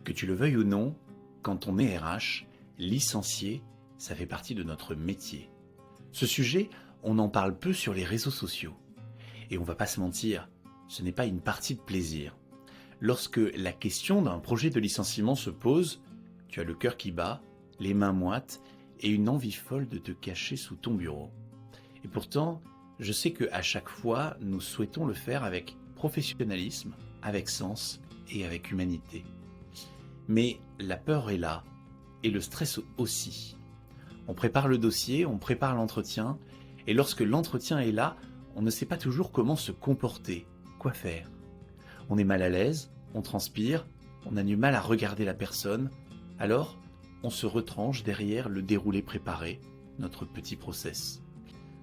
Que tu le veuilles ou non, quand on est RH, licencié, ça fait partie de notre métier. Ce sujet, on en parle peu sur les réseaux sociaux. Et on va pas se mentir, ce n'est pas une partie de plaisir. Lorsque la question d'un projet de licenciement se pose, tu as le cœur qui bat, les mains moites et une envie folle de te cacher sous ton bureau. Et pourtant, je sais qu'à chaque fois, nous souhaitons le faire avec professionnalisme, avec sens et avec humanité. Mais la peur est là, et le stress aussi. On prépare le dossier, on prépare l'entretien, et lorsque l'entretien est là, on ne sait pas toujours comment se comporter, quoi faire. On est mal à l'aise, on transpire, on a du mal à regarder la personne, alors on se retranche derrière le déroulé préparé, notre petit process.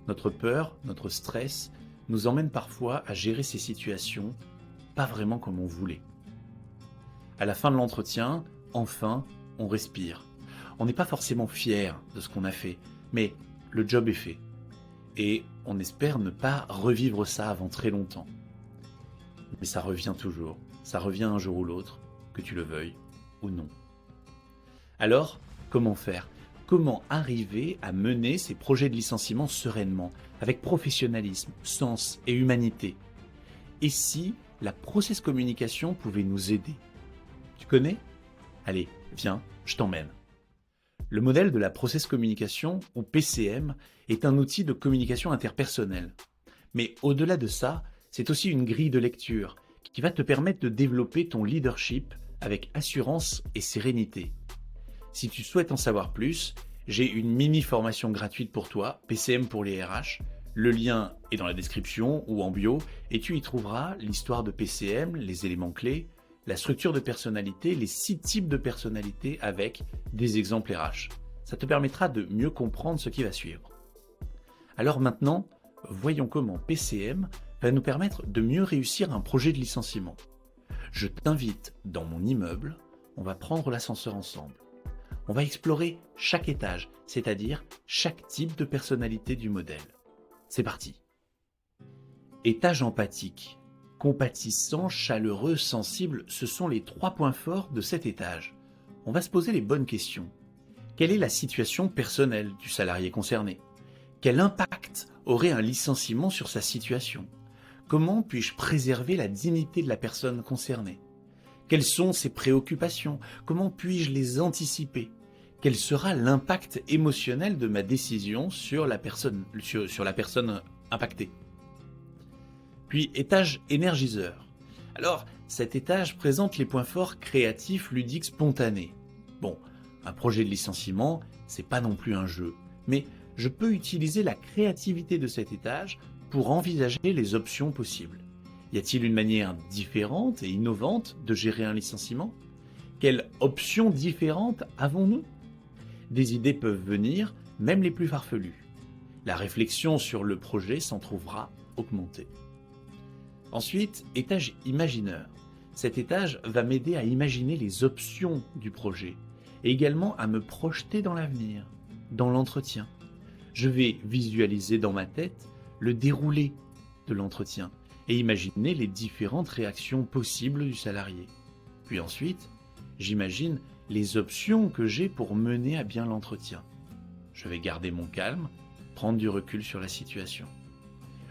Notre peur, notre stress nous emmène parfois à gérer ces situations pas vraiment comme on voulait. À la fin de l'entretien, enfin, on respire. On n'est pas forcément fier de ce qu'on a fait, mais le job est fait. Et on espère ne pas revivre ça avant très longtemps. Mais ça revient toujours, ça revient un jour ou l'autre, que tu le veuilles ou non. Alors, comment faire ? Comment arriver à mener ces projets de licenciement sereinement, avec professionnalisme, sens et humanité ? Et si la process communication pouvait nous aider ? Tu connais ? Allez, viens, je t'emmène. Le modèle de la process communication, ou PCM, est un outil de communication interpersonnelle. Mais au-delà de ça, c'est aussi une grille de lecture qui va te permettre de développer ton leadership avec assurance et sérénité. Si tu souhaites en savoir plus, j'ai une mini-formation gratuite pour toi, PCM pour les RH. Le lien est dans la description ou en bio et tu y trouveras l'histoire de PCM, les éléments clés, la structure de personnalité, les 6 types de personnalité avec des exemples RH. Ça te permettra de mieux comprendre ce qui va suivre. Alors maintenant, voyons comment PCM va nous permettre de mieux réussir un projet de licenciement. Je t'invite dans mon immeuble, on va prendre l'ascenseur ensemble. On va explorer chaque étage, c'est-à-dire chaque type de personnalité du modèle. C'est parti. Étage empathique. Compatissant, chaleureux, sensible, ce sont les 3 points forts de cet étage. On va se poser les bonnes questions. Quelle est la situation personnelle du salarié concerné ? Quel impact aurait un licenciement sur sa situation ? Comment puis-je préserver la dignité de la personne concernée ? Quelles sont ses préoccupations ? Comment puis-je les anticiper ? Quel sera l'impact émotionnel de ma décision sur la personne impactée ? Puis, étage énergiseur. Alors, cet étage présente les points forts créatifs, ludiques, spontanés. Bon, un projet de licenciement, c'est pas non plus un jeu, mais je peux utiliser la créativité de cet étage pour envisager les options possibles. Y a-t-il une manière différente et innovante de gérer un licenciement ? Quelles options différentes avons-nous ? Des idées peuvent venir, même les plus farfelues. La réflexion sur le projet s'en trouvera augmentée. Ensuite, étage imagineur. Cet étage va m'aider à imaginer les options du projet et également à me projeter dans l'avenir, dans l'entretien. Je vais visualiser dans ma tête le déroulé de l'entretien et imaginer les différentes réactions possibles du salarié. Puis ensuite, j'imagine les options que j'ai pour mener à bien l'entretien. Je vais garder mon calme, prendre du recul sur la situation.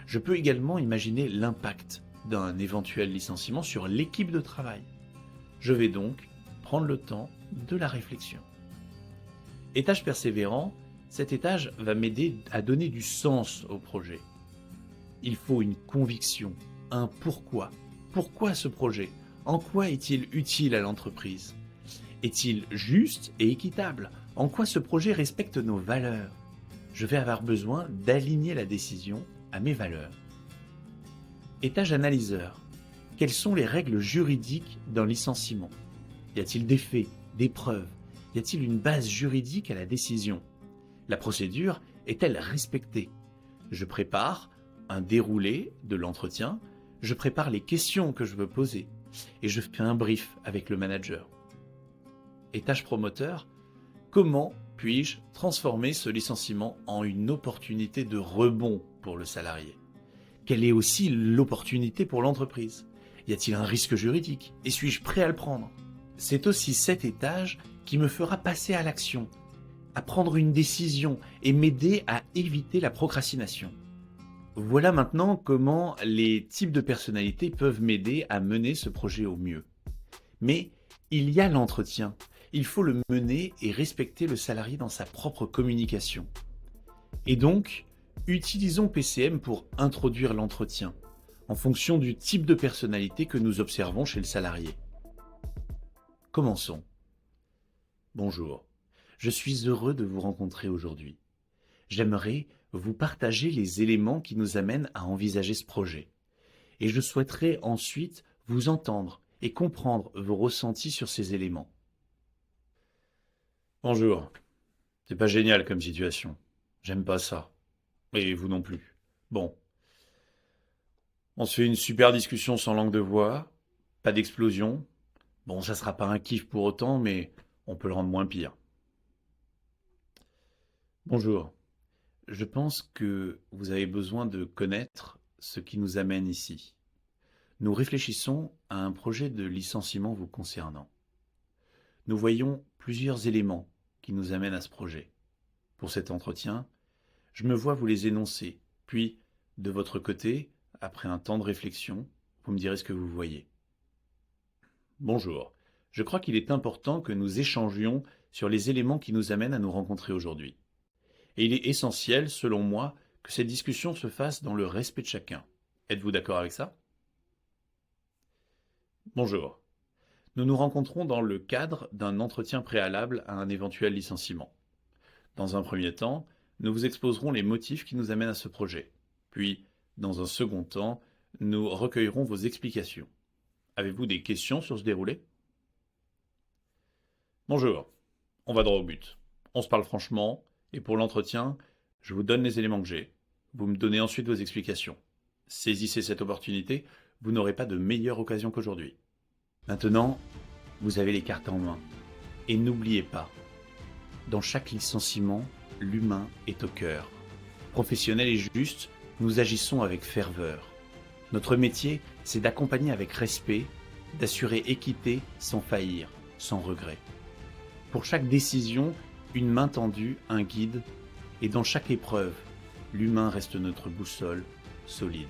Je peux également imaginer l'impact d'un éventuel licenciement sur l'équipe de travail. Je vais donc prendre le temps de la réflexion. Étage persévérant, cet étage va m'aider à donner du sens au projet. Il faut une conviction, un pourquoi. Pourquoi ce projet ? En quoi est-il utile à l'entreprise ? Est-il juste et équitable ? En quoi ce projet respecte nos valeurs ? Je vais avoir besoin d'aligner la décision à mes valeurs. Étage analyseur. Quelles sont les règles juridiques d'un licenciement ? Y a-t-il des faits, des preuves ? Y a-t-il une base juridique à la décision ? La procédure est-elle respectée ? Je prépare un déroulé de l'entretien, je prépare les questions que je veux poser et je fais un brief avec le manager. Étage promoteur, comment puis-je transformer ce licenciement en une opportunité de rebond pour le salarié ? Quelle est aussi l'opportunité pour l'entreprise ? Y a-t-il un risque juridique ? Et suis-je prêt à le prendre ? C'est aussi cet étage qui me fera passer à l'action, à prendre une décision et m'aider à éviter la procrastination. Voilà maintenant comment les types de personnalités peuvent m'aider à mener ce projet au mieux. Mais il y a l'entretien. Il faut le mener et respecter le salarié dans sa propre communication. Et donc, utilisons PCM pour introduire l'entretien, en fonction du type de personnalité que nous observons chez le salarié. Commençons. Bonjour, je suis heureux de vous rencontrer aujourd'hui. J'aimerais vous partager les éléments qui nous amènent à envisager ce projet. Et je souhaiterais ensuite vous entendre et comprendre vos ressentis sur ces éléments. Bonjour, c'est pas génial comme situation. J'aime pas ça. Et vous non plus. Bon, on se fait une super discussion sans langue de bois, pas d'explosion. Bon, ça sera pas un kiff pour autant, mais on peut le rendre moins pire. Bonjour, je pense que vous avez besoin de connaître ce qui nous amène ici. Nous réfléchissons à un projet de licenciement vous concernant. Nous voyons plusieurs éléments qui nous amènent à ce projet. Pour cet entretien, je me vois vous les énoncer, puis, de votre côté, après un temps de réflexion, vous me direz ce que vous voyez. Bonjour, je crois qu'il est important que nous échangions sur les éléments qui nous amènent à nous rencontrer aujourd'hui. Et il est essentiel, selon moi, que cette discussion se fasse dans le respect de chacun. Êtes-vous d'accord avec ça? Bonjour. Nous nous rencontrons dans le cadre d'un entretien préalable à un éventuel licenciement. Dans un premier temps, nous vous exposerons les motifs qui nous amènent à ce projet. Puis, dans un second temps, nous recueillerons vos explications. Avez-vous des questions sur ce déroulé? Bonjour. On va droit au but. On se parle franchement, et pour l'entretien, je vous donne les éléments que j'ai. Vous me donnez ensuite vos explications. Saisissez cette opportunité, vous n'aurez pas de meilleure occasion qu'aujourd'hui. Maintenant, vous avez les cartes en main. Et n'oubliez pas, dans chaque licenciement, l'humain est au cœur. Professionnel et juste, nous agissons avec ferveur. Notre métier, c'est d'accompagner avec respect, d'assurer équité sans faillir, sans regret. Pour chaque décision, une main tendue, un guide, et dans chaque épreuve, l'humain reste notre boussole solide.